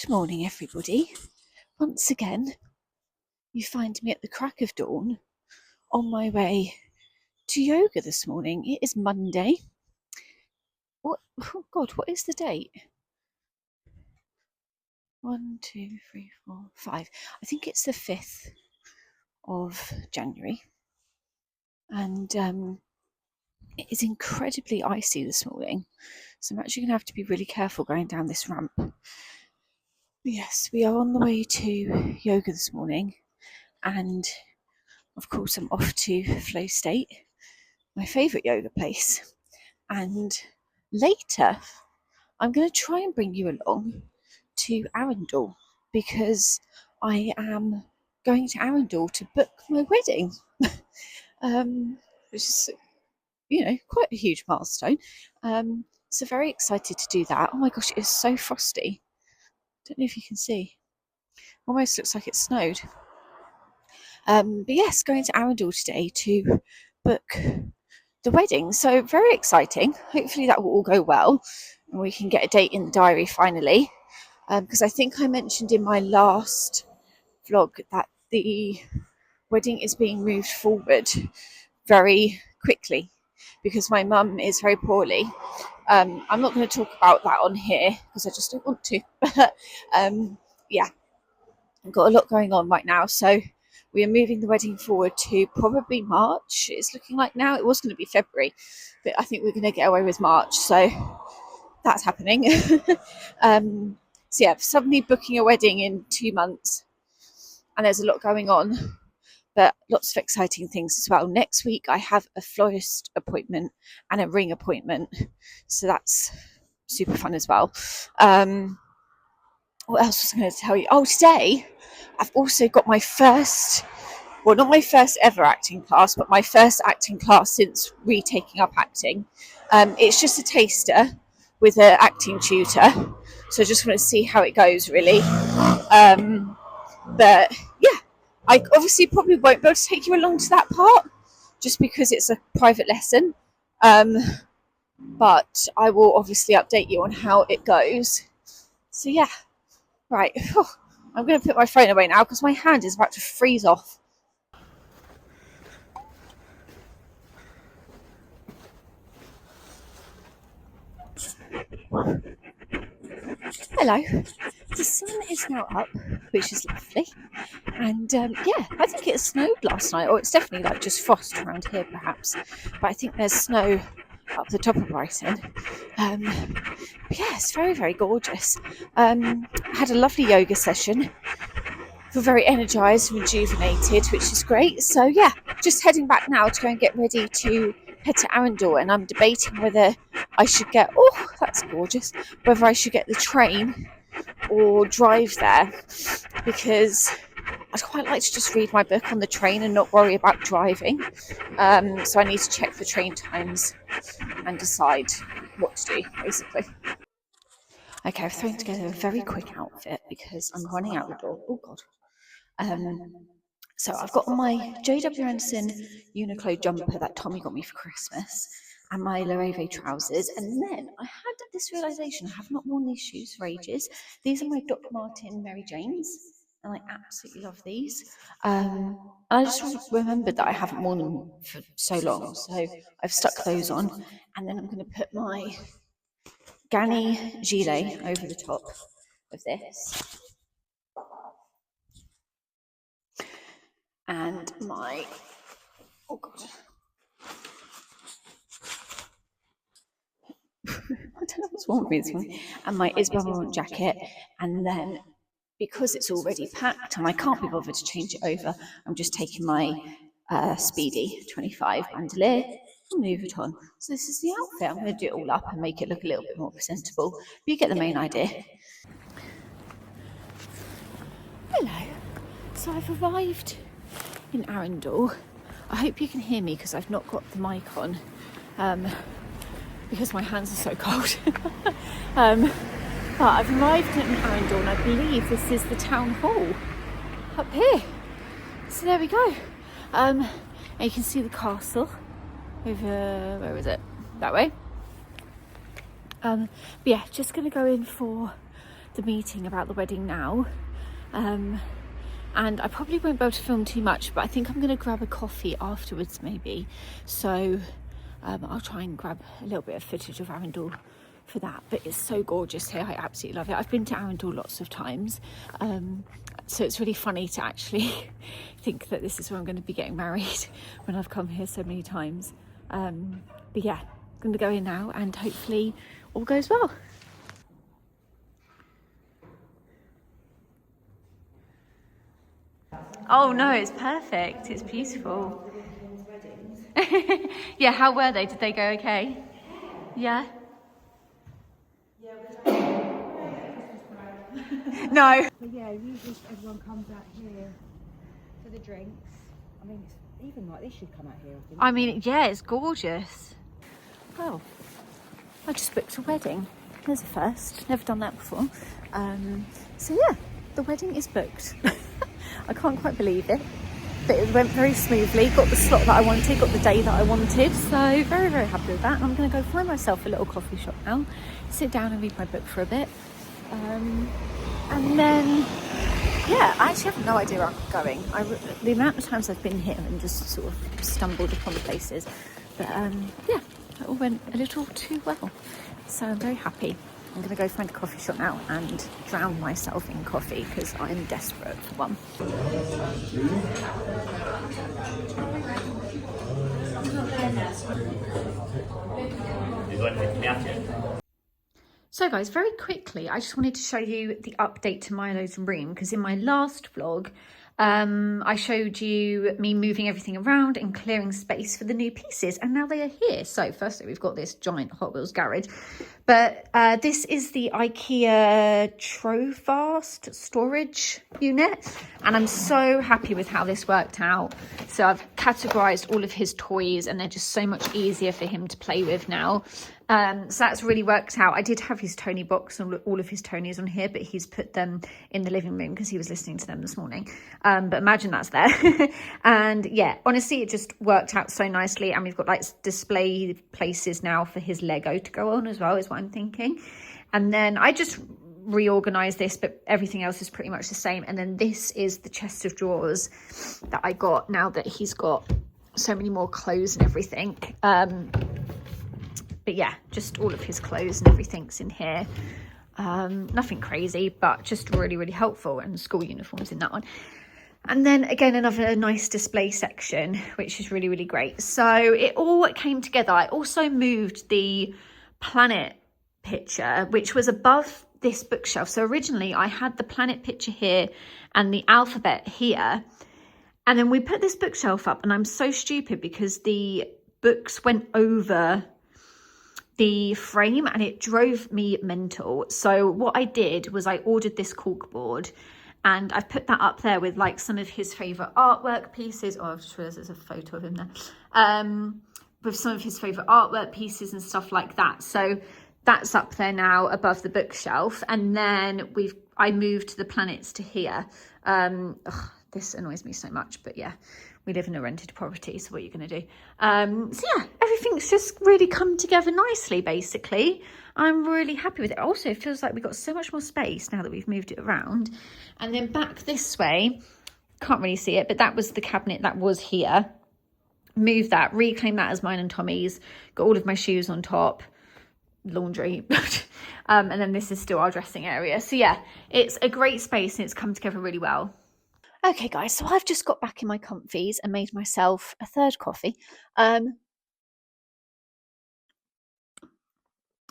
Good morning, everybody. Once again, you find me at the crack of dawn on my way to yoga this morning. It is Monday. Oh God, what is the date? 1, 2, 3, 4, 5. I think it's the 5th of January. And it is incredibly icy this morning. So I'm actually going to have to be really careful going down this ramp. Yes, we are on the way to yoga this morning. And of course, I'm off to Flow State, my favourite yoga place. And later, I'm going to try and bring you along to Arundel because I am going to Arundel to book my wedding, which is, quite a huge milestone. So very excited to do that. Oh my gosh, it is so frosty. Don't know if you can see. Almost looks like it snowed. But yes, going to Arundel today to book the wedding. So very exciting. Hopefully that will all go well and we can get a date in the diary finally. Because I think I mentioned in my last vlog that the wedding is being moved forward very quickly because my mum is very poorly. I'm not going to talk about that on here because I just don't want to. But yeah, I've got a lot going on right now. So we are moving the wedding forward to probably March. It's looking like now. It was going to be February, but I think we're going to get away with March. So that's happening. So yeah, suddenly booking a wedding in 2 months, and there's a lot going on, but lots of exciting things as well. Next week I have a florist appointment and a ring appointment, so that's super fun as well. What else was I going to tell you? Oh, today I've also got my first, well, not my first ever acting class, but my first acting class since retaking up acting. It's just a taster with an acting tutor, so I just want to see how it goes, really. But yeah, I obviously probably won't be able to take you along to that part just because it's a private lesson. But I will obviously update you on how it goes. So yeah, right. I'm going to put my phone away now because my hand is about to freeze off. Hello. The sun is now up, which is lovely. And yeah, I think it snowed last night, or it's definitely like just frost around here perhaps. But I think there's snow up the top of Brighton. Yeah, it's very, very gorgeous. I had a lovely yoga session. Feel very energised and rejuvenated, which is great. So yeah, just heading back now to go and get ready to head to Arundel, and I'm debating whether I should get, oh, that's gorgeous, whether I should get the train or drive there, because I'd quite like to just read my book on the train and not worry about driving. So I need to check the train times and decide what to do, basically. Okay, I've thrown together a very quick outfit because I'm running out the door. Oh God. So I've got my JW Anderson Uniqlo jumper that Tommy got me for Christmas and my Loewe trousers. And then I had this realisation, I have not worn these shoes for ages. These are my Doc Martin Mary Janes, and I absolutely love these. I just remembered that I haven't worn them for so long, so I've stuck those on. And then I'm going to put my Ganni gilet over the top of this. And my, oh God, I don't know what's wrong with me this morning, and my Isabel Marant jacket. And then because it's already packed and I can't be bothered to change it over, I'm just taking my Speedy 25 bandolier from Louis Vuitton. So this is the outfit. I'm going to do it all up and make it look a little bit more presentable, but you get the main idea. Hello. So I've arrived in Arundel. I hope you can hear me because I've not got the mic on because my hands are so cold. But I've arrived in Arundel and I believe this is the town hall up here. So there we go. And you can see the castle over, where is it? That way. But yeah, just going to go in for the meeting about the wedding now. And I probably won't be able to film too much, but I think I'm going to grab a coffee afterwards maybe. So I'll try and grab a little bit of footage of Arundel for that. But it's so gorgeous here. I absolutely love it. I've been to Arundel lots of times. So it's really funny to actually think that this is where I'm going to be getting married when I've come here so many times. But yeah, I'm going to go in now and hopefully all goes well. Oh no, it's perfect. It's beautiful. Yeah, how were they? Did they go okay? Yeah? No. But yeah, usually everyone comes out here for the drinks. I mean, it's even like this should come out here. I mean, yeah, it's gorgeous. Oh, I just booked a wedding. There's a first. Never done that before. So yeah, the wedding is booked. I can't quite believe it, but it went very smoothly. Got the slot that I wanted, got the day that I wanted. So very, very happy with that. And I'm going to go find myself a little coffee shop now, sit down and read my book for a bit. And then, yeah, I actually have no idea where I'm going. The amount of times I've been here and just sort of stumbled upon the places. But yeah, it all went a little too well. So I'm very happy. I'm going to go find a coffee shop now and drown myself in coffee because I'm desperate for one. So guys, very quickly, I just wanted to show you the update to Milo's room because in my last vlog, I showed you me moving everything around and clearing space for the new pieces, and now they are here. So firstly, we've got this giant Hot Wheels garage, but this is the IKEA Trofast storage unit, and I'm so happy with how this worked out. So I've categorized all of his toys and they're just so much easier for him to play with now. So that's really worked out. I did have his Tony box and all of his Tonys on here, but he's put them in the living room because he was listening to them this morning. But imagine that's there. And yeah, honestly, it just worked out so nicely. And we've got like display places now for his Lego to go on as well, is what I'm thinking. And then I just reorganized this, but everything else is pretty much the same. And then this is the chest of drawers that I got now that he's got so many more clothes and everything. But yeah, just all of his clothes and everything's in here. Nothing crazy, but just really, really helpful. And school uniforms in that one. And then again, another nice display section, which is really, really great. So it all came together. I also moved the planet picture, which was above this bookshelf. So originally I had the planet picture here and the alphabet here. And then we put this bookshelf up, and I'm so stupid because the books went over the frame and it drove me mental. So what I did was I ordered this corkboard, and I've put that up there with like some of his favourite artwork pieces. Oh, I've just realised there's a photo of him there. With some of his favourite artwork pieces and stuff like that. So that's up there now above the bookshelf. And then I moved the planets to here. This annoys me so much, but yeah, we live in a rented property, so what are you going to do? So yeah, everything's just really come together nicely, basically. I'm really happy with it. Also, it feels like we've got so much more space now that we've moved it around. And then back this way, can't really see it, but that was the cabinet that was here. Moved that, reclaimed that as mine and Tommy's, got all of my shoes on top, laundry. And then this is still our dressing area. So yeah, it's a great space and it's come together really well. Okay guys, so I've just got back in my comfies and made myself a third coffee.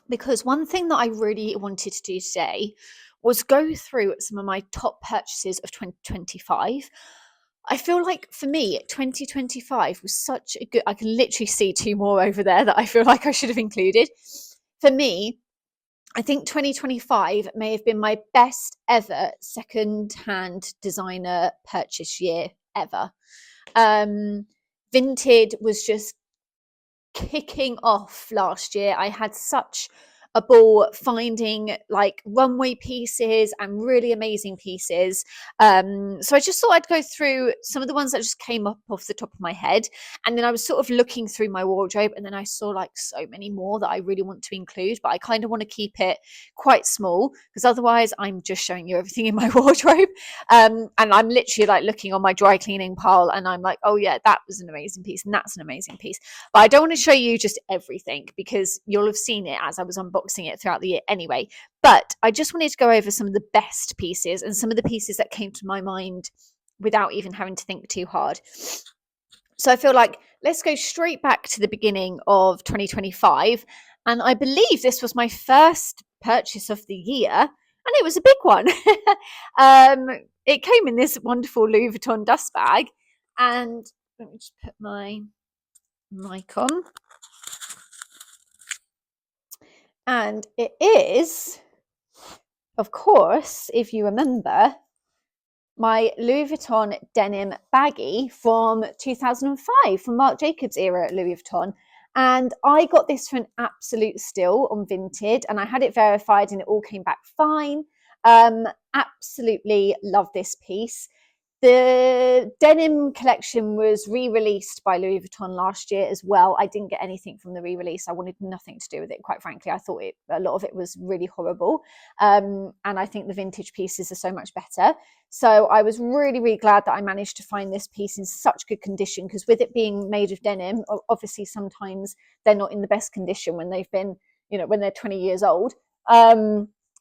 Because one thing that I really wanted to do today was go through some of my top purchases of 2025. I feel like for me, 2025 was such a good, I can literally see two more over there that I feel like I should have included. For me, I think 2025 may have been my best ever second-hand designer purchase year ever. Vinted was just kicking off last year. I had such a ball finding like runway pieces and really amazing pieces. So I just thought I'd go through some of the ones that just came up off the top of my head. And then I was sort of looking through my wardrobe, and then I saw like so many more that I really want to include, but I kind of want to keep it quite small because otherwise I'm just showing you everything in my wardrobe. And I'm literally like looking on my dry cleaning pile and I'm like, oh yeah, that was an amazing piece and that's an amazing piece. But I don't want to show you just everything because you'll have seen it as I was unboxing it throughout the year anyway. But I just wanted to go over some of the best pieces and some of the pieces that came to my mind without even having to think too hard. So I feel like let's go straight back to the beginning of 2025. And I believe this was my first purchase of the year, and it was a big one. It came in this wonderful Louis Vuitton dust bag. And let me just put my mic on. And it is, of course, if you remember, my Louis Vuitton denim baggie from 2005, from Marc Jacobs era at Louis Vuitton. And I got this for an absolute steal on Vinted, and I had it verified and it all came back fine. Absolutely love this piece. The denim collection was re-released by Louis Vuitton last year as well. I didn't get anything from the re-release. I wanted nothing to do with it, quite frankly. I thought a lot of it was really horrible. And I think the vintage pieces are so much better. So I was really, really glad that I managed to find this piece in such good condition, because with it being made of denim, obviously sometimes they're not in the best condition when they've been, when they're 20 years old.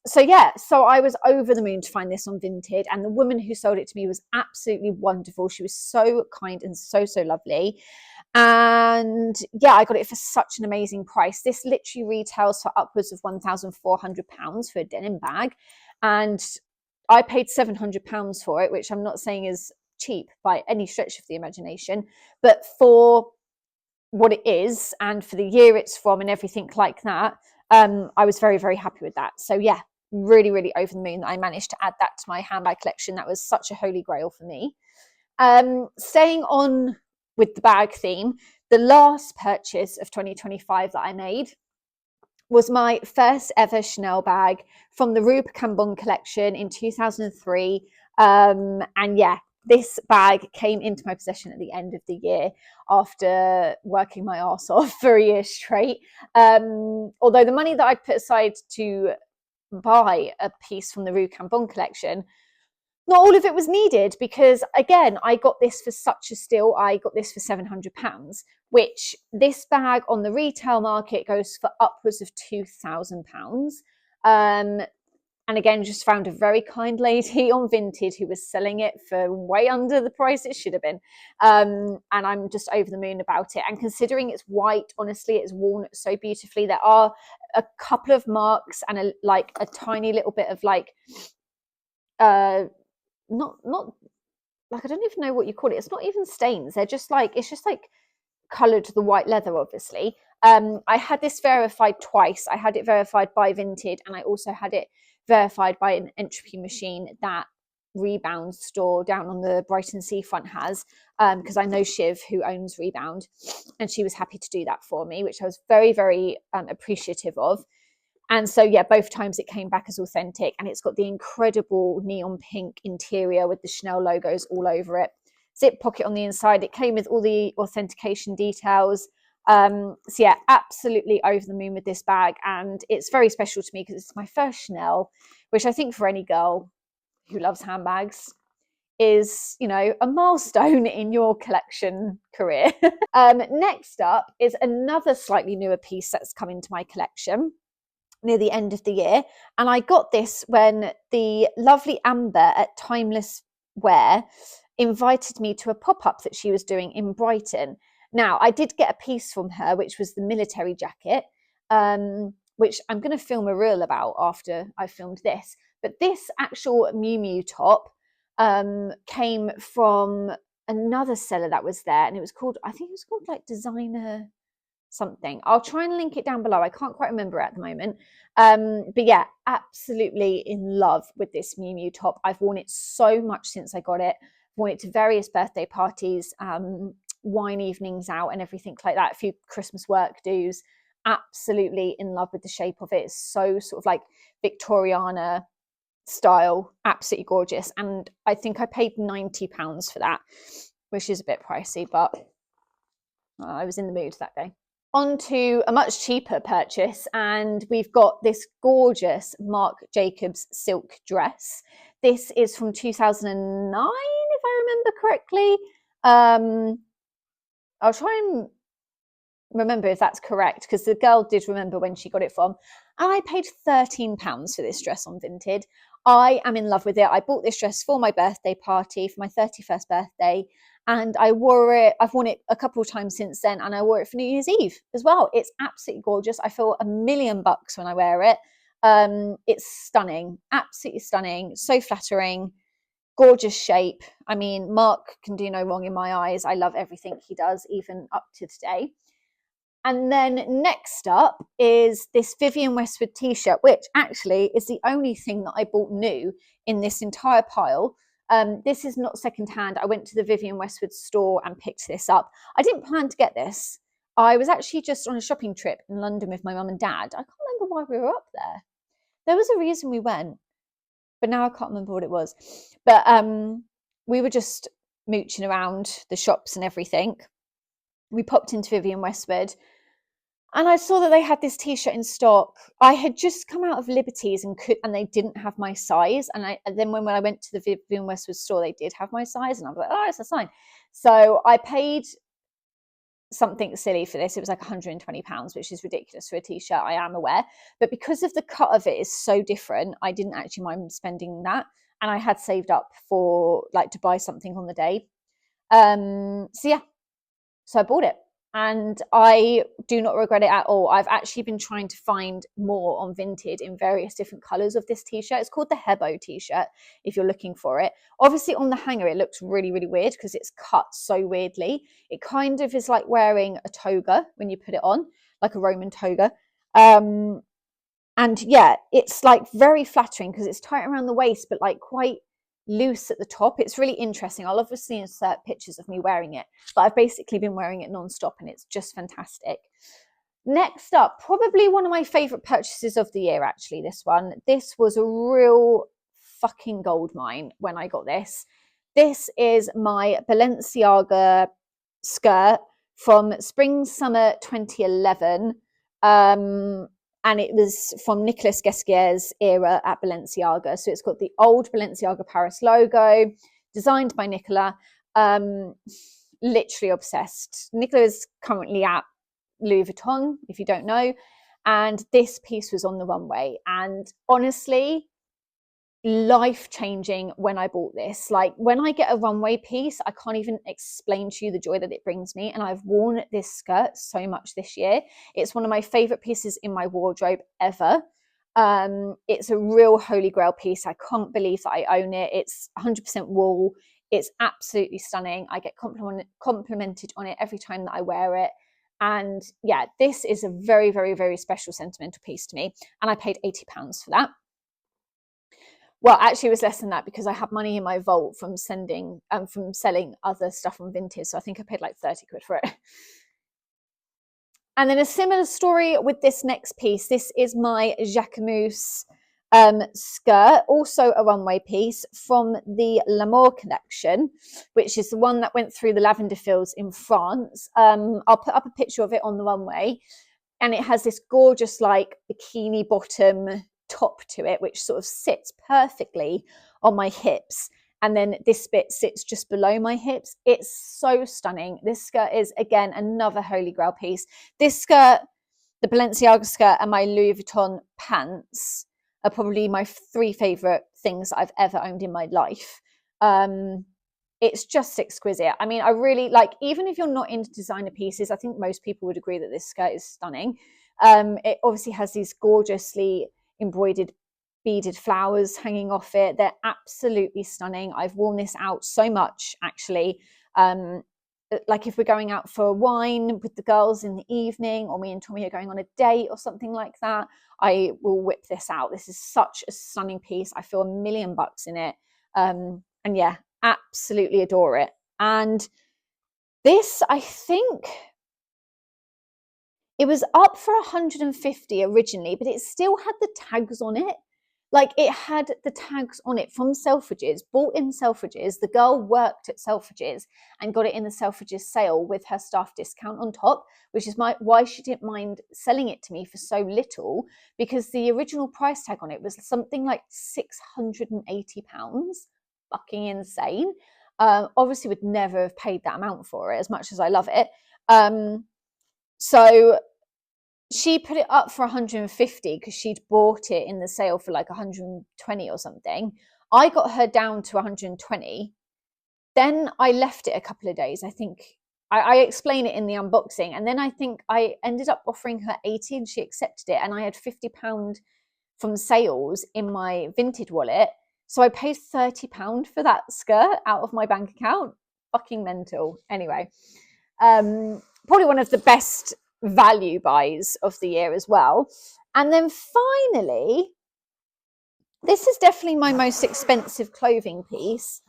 So I was over the moon to find this on Vinted, and the woman who sold it to me was absolutely wonderful. She was so kind and so lovely. And yeah, I got it for such an amazing price. This literally retails for upwards of £1,400 for a denim bag, and I paid £700 for it, which I'm not saying is cheap by any stretch of the imagination, but for what it is and for the year it's from and everything like that, I was very, very happy with that. So yeah, really, really over the moon that I managed to add that to my handbag collection. That was such a holy grail for me. Staying on with the bag theme, the last purchase of 2025 that I made was my first ever Chanel bag from the Rue Cambon collection in 2003. And yeah, this bag came into my possession at the end of the year after working my arse off for a year straight. Although the money that I put aside to buy a piece from the Rue Cambon collection, not all of it was needed, because again, I got this for such a steal. I got this for £700, which this bag on the retail market goes for upwards of £2,000. And again, just found a very kind lady on Vinted who was selling it for way under the price it should have been. And I'm just over the moon about it. And considering it's white, honestly, it's worn so beautifully. There are a couple of marks and a tiny little bit of not like, I don't even know what you call it. It's not even stains. They're just it's just coloured the white leather, obviously. I had this verified twice. I had it verified by Vinted, and I also had it verified by an entropy machine that Rebound store down on the Brighton seafront has, because I know Shiv, who owns Rebound, and she was happy to do that for me, which I was very, very appreciative of. And so, yeah, both times it came back as authentic, and it's got the incredible neon pink interior with the Chanel logos all over it. Zip pocket on the inside. It came with all the authentication details. So yeah, absolutely over the moon with this bag. And it's very special to me because it's my first Chanel, which I think for any girl who loves handbags is, a milestone in your collection career. Next up is another slightly newer piece that's come into my collection near the end of the year, and I got this when the lovely Amber at Timeless Wear invited me to a pop-up that she was doing in Brighton. Now, I did get a piece from her, which was the military jacket, which I'm going to film a reel about after I filmed this. But this actual Miu Miu top came from another seller that was there, and I think it was called Designer something. I'll try and link it down below. I can't quite remember it at the moment. But yeah, absolutely in love with this Miu Miu top. I've worn it so much since I got it. I've worn it to various birthday parties, wine evenings out and everything like that, a few Christmas work do's. absolutely in love with the shape of it. It's so sort of like Victoriana style, absolutely gorgeous. And I think I paid £90 for that, which is a bit pricey, but I was in the mood that day. On to a much cheaper purchase, and we've got this gorgeous Marc Jacobs silk dress. This is from 2009, if I remember correctly. I'll try and remember if that's correct, because the girl did remember when she got it from. And I paid £13 for this dress on Vinted. I am in love with it. I bought this dress for my birthday party, for my 31st birthday, and I wore it. I've worn it a couple of times since then, and I wore it for New Year's Eve as well. It's absolutely gorgeous. I feel $1,000,000 when I wear it. It's stunning, absolutely stunning, so flattering, gorgeous shape. I mean, Mark can do no wrong in my eyes. I love everything he does, even up to today. And then next up is this Vivienne Westwood t-shirt, which actually is the only thing that I bought new in this entire pile. This is not secondhand. I went to the Vivienne Westwood store and picked this up. I didn't plan to get this. I was actually just on a shopping trip in London with my mum and dad. I can't remember why we were up there. There was a reason we went, but now I can't remember what it was. But we were just mooching around the shops and everything. We popped into Vivienne Westwood, and I saw that they had this t-shirt in stock. I had just come out of Liberties and they didn't have my size. And then when I went to the Vivienne Westwood store, they did have my size, and I was like, oh, it's a sign. So I paid something silly for this. It was like £120, which is ridiculous for a t-shirt, I am aware. But because of the cut of it is so different, I didn't actually mind spending that. And I had saved up for like to buy something on the day. So I bought it, and I do not regret it at all. I've actually been trying to find more on Vinted in various different colours of this t-shirt. It's called the Hebo t-shirt if you're looking for it. Obviously on the hanger it looks really, really weird because it's cut so weirdly. It kind of is like wearing a toga when you put it on, like a Roman toga. And yeah, it's like very flattering because it's tight around the waist, but like quite loose at the top. It's really interesting. I'll obviously insert pictures of me wearing it, but I've basically been wearing it non-stop and it's just fantastic. Next up, probably one of my favorite purchases of the year, actually, this one. This was a real fucking gold mine when I got this. This is my Balenciaga skirt from spring summer 2011. And it was from Nicolas Guesquier's era at Balenciaga. So it's got the old Balenciaga Paris logo, designed by Nicola. Literally obsessed. Nicola is currently at Louis Vuitton, if you don't know, and this piece was on the runway. And honestly, life-changing when I bought this. Like when I get a runway piece, I can't even explain to you the joy that it brings me. And I've worn this skirt so much this year. It's one of my favorite pieces in my wardrobe ever. It's a real holy grail piece. I can't believe that I own it. It's 100% wool. It's absolutely stunning. I get complimented on it every time that I wear it. And yeah, this is a very, very, very special sentimental piece to me. And I paid £80 for that. Well, actually, it was less than that because I had money in my vault from selling other stuff on Vinted. So I think I paid like 30 quid for it. And then a similar story with this next piece. This is my Jacquemus skirt, also a runway piece from the L'Amour collection, which is the one that went through the lavender fields in France. I'll put up a picture of it on the runway. And it has this gorgeous like bikini bottom top to it, which sort of sits perfectly on my hips. And then this bit sits just below my hips. It's so stunning. This skirt is, again, another holy grail piece. This skirt, the Balenciaga skirt, and my Louis Vuitton pants are probably my three favorite things that I've ever owned in my life. It's just exquisite. I mean, I really like, even if you're not into designer pieces, I think most people would agree that this skirt is stunning. It obviously has these gorgeously embroidered beaded flowers hanging off it. They're absolutely stunning. I've worn this out so much, actually. Like if we're going out for a wine with the girls in the evening, or me and Tommy are going on a date or something like that, I will whip this out. This is such a stunning piece. I feel $1,000,000 in it. And yeah, absolutely adore it. And this, I think, It was up for 150 originally, but it still had the tags on it. Like it had the tags on it from Selfridges, bought in Selfridges. The girl worked at Selfridges and got it in the Selfridges sale with her staff discount on top, which is why she didn't mind selling it to me for so little, because the original price tag on it was something like £680. Fucking insane. Obviously would never have paid that amount for it, as much as I love it. So she put it up for 150 because she'd bought it in the sale for like 120 or something. I got her down to 120. Then I left it a couple of days. I think I explain it in the unboxing. And then I think I ended up offering her 80 and she accepted it. And I had £50 from sales in my Vinted wallet. So I paid £30 for that skirt out of my bank account. Fucking mental. Anyway, probably one of the best value buys of the year as well. And then finally, this is definitely my most expensive clothing piece,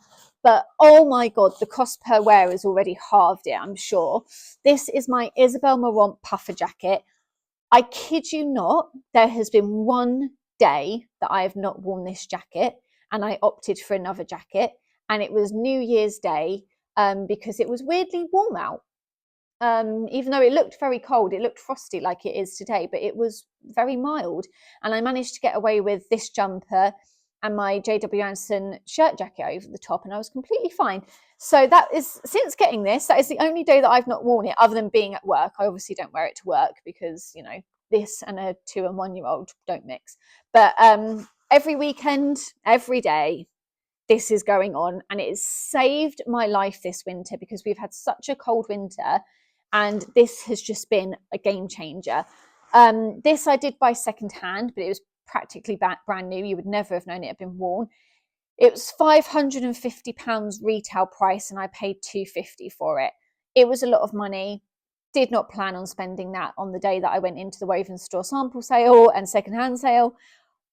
but oh my god, the cost per wear has already halved it, I'm sure. This is my Isabel Marant puffer jacket. I kid you not, there has been one day that I have not worn this jacket and I opted for another jacket, and it was New Year's Day, because it was weirdly warm out. Even though it looked very cold, it looked frosty like it is today, but it was very mild. And I managed to get away with this jumper and my JW Anderson shirt jacket over the top, and I was completely fine. So that is, since getting this, that is the only day that I've not worn it other than being at work. I obviously don't wear it to work because, you know, this and a 2 and 1 year old don't mix. But every weekend, every day, this is going on, and it has saved my life this winter because we've had such a cold winter, and this has just been a game changer. This I did buy second hand, but it was practically brand new. You would never have known it had been worn. It was £550 retail price, and I paid £250 for it. It was a lot of money. Did not plan on spending that on the day that I went into the Woven Store sample sale and secondhand sale,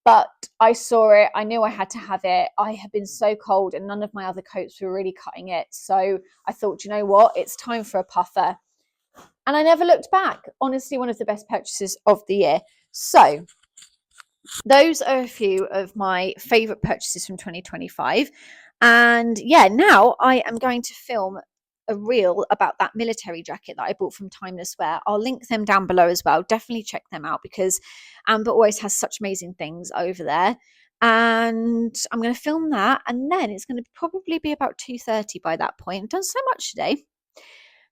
but I saw it. I knew I had to have it. I had been so cold, and none of my other coats were really cutting it. So I thought, you know what? It's time for a puffer. And I never looked back. Honestly, one of the best purchases of the year. So those are a few of my favourite purchases from 2025. And yeah, now I am going to film a reel about that military jacket that I bought from Timeless Wear. I'll link them down below as well. Definitely check them out because Amber always has such amazing things over there. And I'm going to film that, and then it's going to probably be about 2:30 by that point. I've done so much today.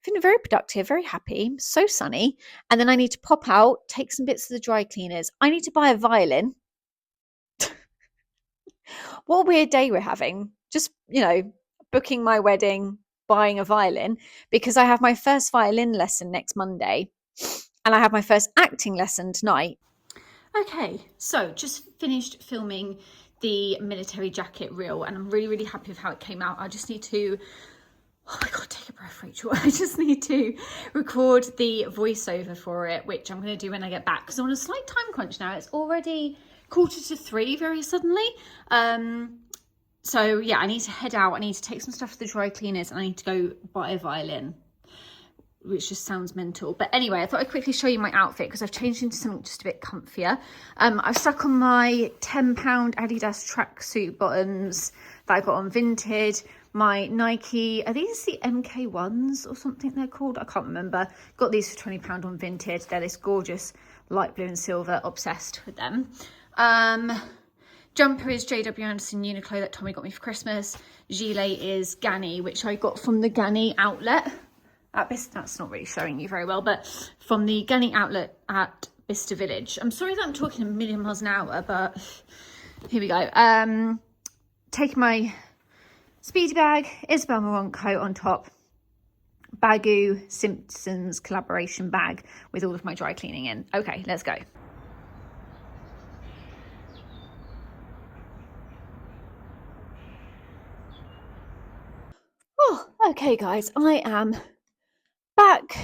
Feeling very productive, very happy, so sunny. And then I need to pop out, take some bits of the dry cleaners. I need to buy a violin. What a weird day we're having. Just, you know, booking my wedding, buying a violin, because I have my first violin lesson next Monday and I have my first acting lesson tonight. Okay, so just finished filming the military jacket reel, and I'm really, really happy with how it came out. I just need to, oh my god, take a breath, Rachel. I just need to record the voiceover for it, which I'm going to do when I get back because I'm on a slight time crunch now. It's already 2:45 very suddenly. So yeah, I need to head out. I need to take some stuff to the dry cleaners, and I need to go buy a violin, which just sounds mental. But anyway, I thought I'd quickly show you my outfit because I've changed into something just a bit comfier. I've stuck on my £10 Adidas tracksuit bottoms that I got on Vinted. My Nike, are these the MK1s or something they're called? I can't remember. Got these for £20 on Vinted. They're this gorgeous light blue and silver, obsessed with them. Jumper is JW Anderson Uniqlo that Tommy got me for Christmas. Gilet is Ganni, which I got from the Ganni outlet at Bicester. That's not really showing you very well, but from the Ganni outlet at Bicester Village. I'm sorry that I'm talking a million miles an hour, but here we go. Take my speedy bag, Isabel Marant coat on top, Baggu Simpsons collaboration bag with all of my dry cleaning in. Okay, let's go. Oh, okay guys, I am back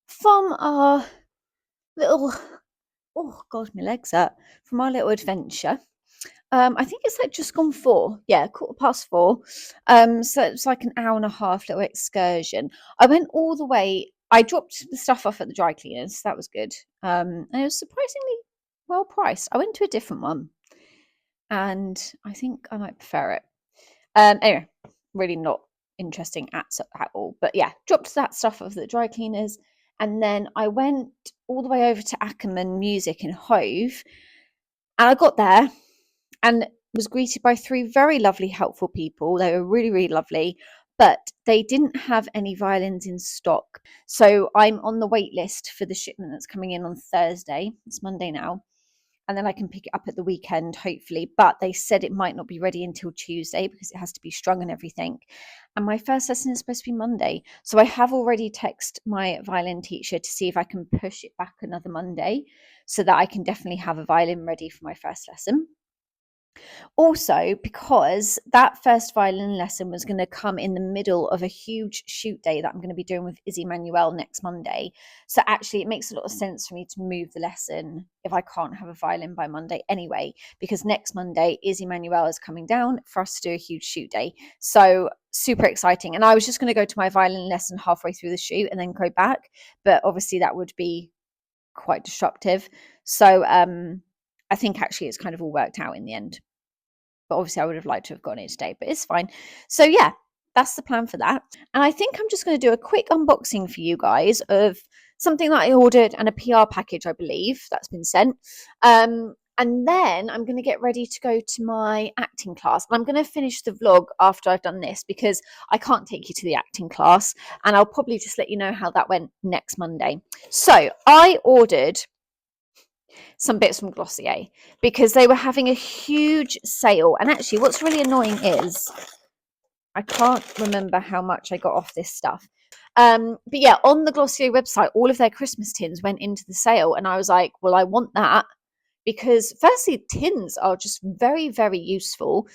from our little, oh god, my legs hurt, from our little adventure. I think it's like just gone 4. Yeah, 4:15. So it's like an hour and a half little excursion. I went all the way I dropped the stuff off at the dry cleaners. That was good. And it was surprisingly well priced. I went to a different one, and I think I might prefer it. Anyway, really not interesting at all. But yeah, dropped that stuff off at the dry cleaners, and then I went all the way over to Ackerman Music in Hove, and I got there and was greeted by 3 very lovely, helpful people. They were really, really lovely, but they didn't have any violins in stock. So I'm on the wait list for the shipment that's coming in on Thursday. It's Monday now. And then I can pick it up at the weekend, hopefully. But they said it might not be ready until Tuesday because it has to be strung and everything. And my first lesson is supposed to be Monday. So I have already texted my violin teacher to see if I can push it back another Monday so that I can definitely have a violin ready for my first lesson. Also, because that first violin lesson was going to come in the middle of a huge shoot day that I'm going to be doing with Izzy Manuel next Monday. So actually, it makes a lot of sense for me to move the lesson if I can't have a violin by Monday anyway, because next Monday, Izzy Manuel is coming down for us to do a huge shoot day. So super exciting. And I was just going to go to my violin lesson halfway through the shoot and then go back. But obviously, that would be quite disruptive. So I think actually it's kind of all worked out in the end. But obviously I would have liked to have gone in today, but it's fine. So yeah, that's the plan for that. And I think I'm just going to do a quick unboxing for you guys of something that I ordered and a PR package, I believe, that's been sent. And then I'm going to get ready to go to my acting class. And I'm going to finish the vlog after I've done this because I can't take you to the acting class. And I'll probably just let you know how that went next Monday. So I ordered some bits from Glossier because they were having a huge sale. And actually, what's really annoying is I can't remember how much I got off this stuff. But yeah, on the Glossier website, all of their Christmas tins went into the sale. And I was like, well, I want that because firstly, tins are just very, very useful.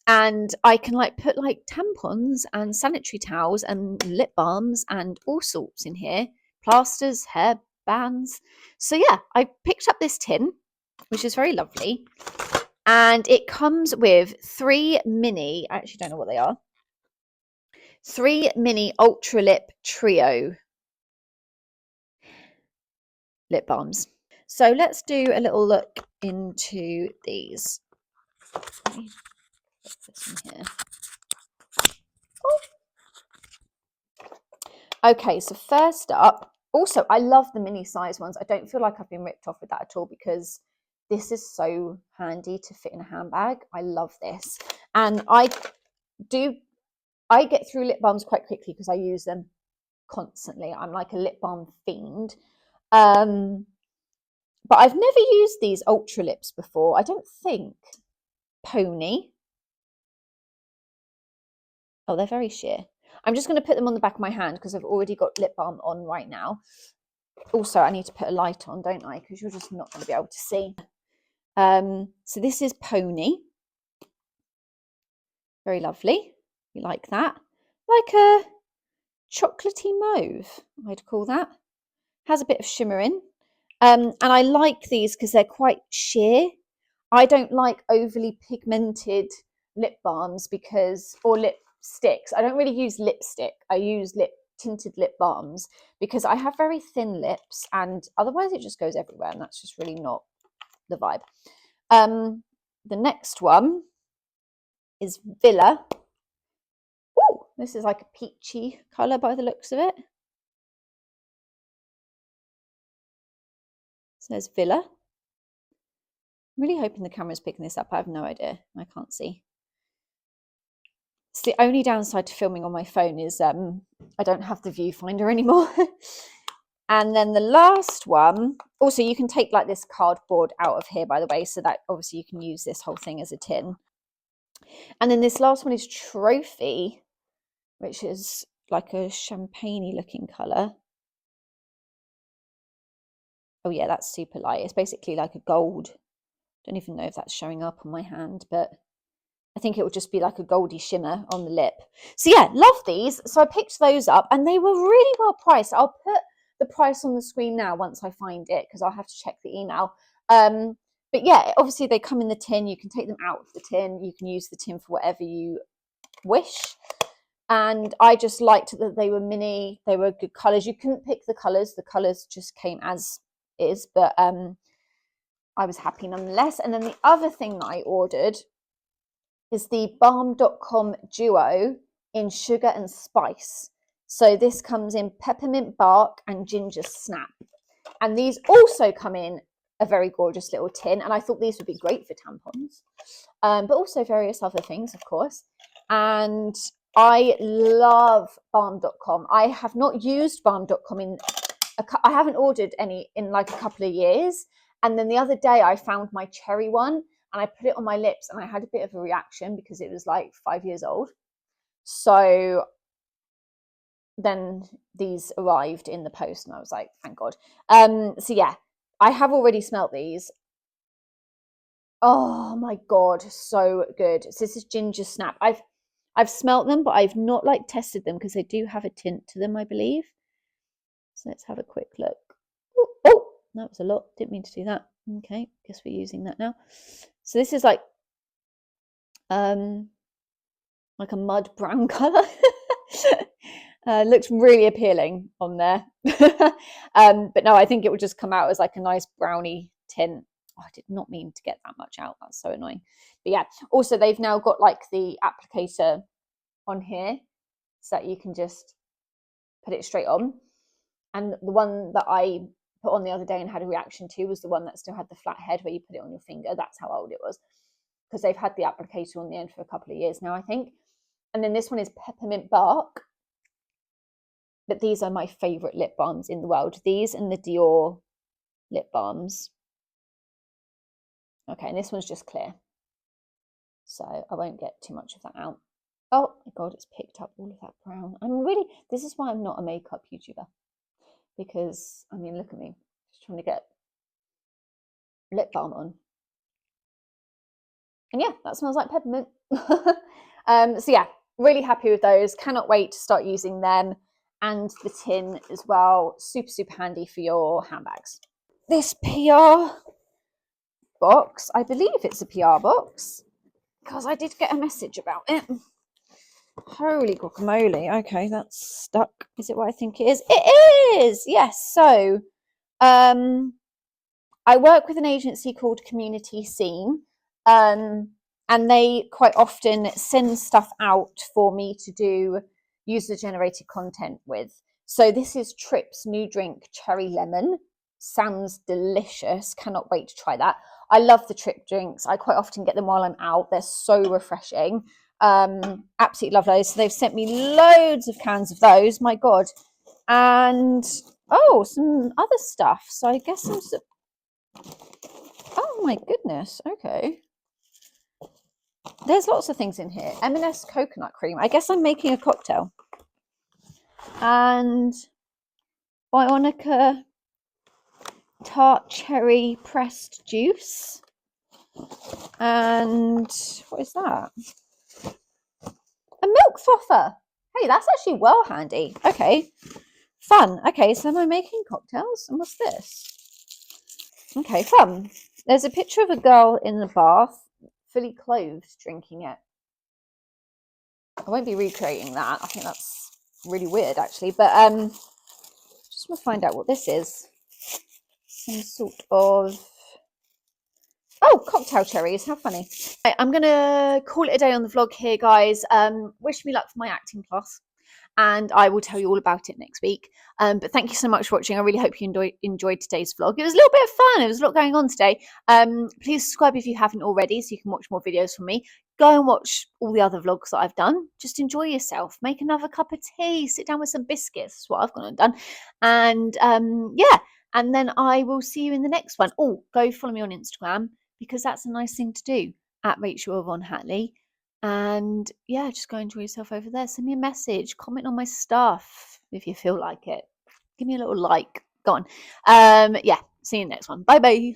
And I can like put like tampons and sanitary towels and lip balms and all sorts in here, plasters, hair bands. So yeah, I picked up this tin, which is very lovely. And it comes with 3 mini, I actually don't know what they are, 3 mini Ultra Lip Trio lip balms. So let's do a little look into these. Let me put this in here. Okay, so first up, also I love the mini size ones. I don't feel like I've been ripped off with that at all because this is so handy to fit in a handbag. I love this. And I get through lip balms quite quickly because I use them constantly. I'm like a lip balm fiend. But I've never used these Ultra Lips before. I don't think. Pony. Oh, they're very sheer. I'm just going to put them on the back of my hand because I've already got lip balm on right now. Also, I need to put a light on, don't I? Because you're just not going to be able to see. So this is Pony. Very lovely. You like that? Like a chocolatey mauve, I'd call that. Has a bit of shimmer in. And I like these because they're quite sheer. I don't like overly pigmented lip balms or lipsticks. I don't really use lipstick. I use tinted lip balms because I have very thin lips and otherwise it just goes everywhere and that's just really not the vibe. The next one is Villa. Oh, this is like a peachy colour by the looks of it. It says Villa. I'm really hoping the camera's picking this up. I have no idea. I can't see. It's the only downside to filming on my phone is I don't have the viewfinder anymore. And then the last one, also you can take like this cardboard out of here, by the way, so that obviously you can use this whole thing as a tin. And then this last one is Trophy, which is like a champagne-y looking colour. Oh yeah, that's super light. It's basically like a gold. Don't even know if that's showing up on my hand, but I think it would just be like a goldy shimmer on the lip. So yeah, love these. So I picked those up and they were really well priced. I'll put the price on the screen now once I find it because I'll have to check the email. But yeah, obviously they come in the tin. You can take them out of the tin. You can use the tin for whatever you wish. And I just liked that they were mini, they were good colours. You couldn't pick the colours just came as is, but I was happy nonetheless. And then the other thing that I ordered is the balm.com Duo in sugar and spice. So this comes in peppermint bark and ginger snap. And these also come in a very gorgeous little tin. And I thought these would be great for tampons, but also various other things, of course. And I love balm.com. I have not used balm.com I haven't ordered any in like a couple of years. And then the other day I found my cherry one and I put it on my lips and I had a bit of a reaction because it was like 5 years old. So then these arrived in the post and I was like, thank God. So yeah, I have already smelt these. Oh my God, so good. So this is ginger snap. I've smelt them, but I've not like tested them because they do have a tint to them, I believe. So let's have a quick look. Oh, that was a lot. Didn't mean to do that. Okay, guess we're using that now. So this is like a mud brown color. Looks really appealing on there. But no, I think it would just come out as like a nice brownie tint. Oh, I did not mean to get that much out. That's so annoying. But yeah, also they've now got like the applicator on here so that you can just put it straight on. And the one that I put on the other day and had a reaction to was the one that still had the flat head where you put it on your finger. That's how old it was, because they've had the applicator on the end for a couple of years now, I think. And then this one is peppermint bark. But these are my favourite lip balms in the world. These and the Dior lip balms. Okay, and this one's just clear. So I won't get too much of that out. Oh my God, it's picked up all of that brown. This is why I'm not a makeup YouTuber. Because, I mean, look at me. Just trying to get lip balm on. And yeah, that smells like peppermint. So yeah, really happy with those. Cannot wait to start using them. And the tin as well. Super, super handy for your handbags. This PR box, I believe it's a PR box, because I did get a message about it. Holy guacamole. Okay, that's stuck. Is it what I think it is? It is! Yes. So, I work with an agency called Community Scene, and they quite often send stuff out for me to do user-generated content with. So this is Trip's new drink, Cherry Lemon. Sounds delicious. Cannot wait to try that. I love the Trip drinks. I quite often get them while I'm out. They're so refreshing. Absolutely love those. So they've sent me loads of cans of those. My God. And oh, some other stuff. So I guess oh my goodness. Okay. There's lots of things in here. M&S coconut cream. I guess I'm making a cocktail. And Bionica tart cherry pressed juice. And what is that? A milk frother. Hey, that's actually well handy. Okay. Fun. Okay, so am I making cocktails? And what's this? Okay, fun. There's a picture of a girl in the bath, fully clothed, drinking it. I won't be recreating that. I think that's really weird, actually. But just want to find out what this is. Some sort of... Oh, cocktail cherries. How funny. Right, I'm going to call it a day on the vlog here, guys. Wish me luck for my acting class. And I will tell you all about it next week. But thank you so much for watching. I really hope you enjoyed today's vlog. It was a little bit of fun. There was a lot going on today. Please subscribe if you haven't already so you can watch more videos from me. Go and watch all the other vlogs that I've done. Just enjoy yourself. Make another cup of tea. Sit down with some biscuits. That's what I've gone and done. And yeah, and then I will see you in the next one. Oh, go follow me on Instagram because that's a nice thing to do, at Rachel Yvonne Hatley. And yeah, just go enjoy yourself over there. Send me a message, comment on my stuff if you feel like it. Give me a little like. Go on. Yeah, see you in the next one. Bye bye.